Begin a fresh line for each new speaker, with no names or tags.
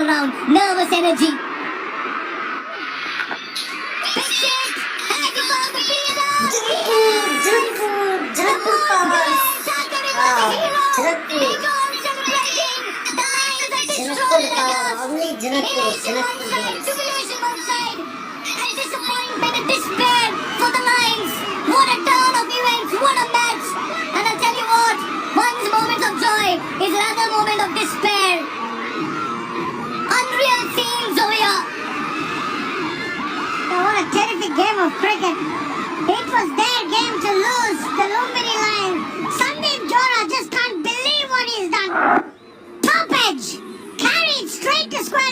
around, nervous energy.
Janakpur powers. Janakpur power. Only Janakpur girls.
Disappointment and despair for the Lions. What a turn of events, what a match. And I'll tell you what, one's moment of joy is another moment of despair. Unreal scenes over here. What a terrific game of cricket. It was their game to lose, the Lumbini Lions. Sandeep Jora just can't believe what he's done. Top edge, carried straight to square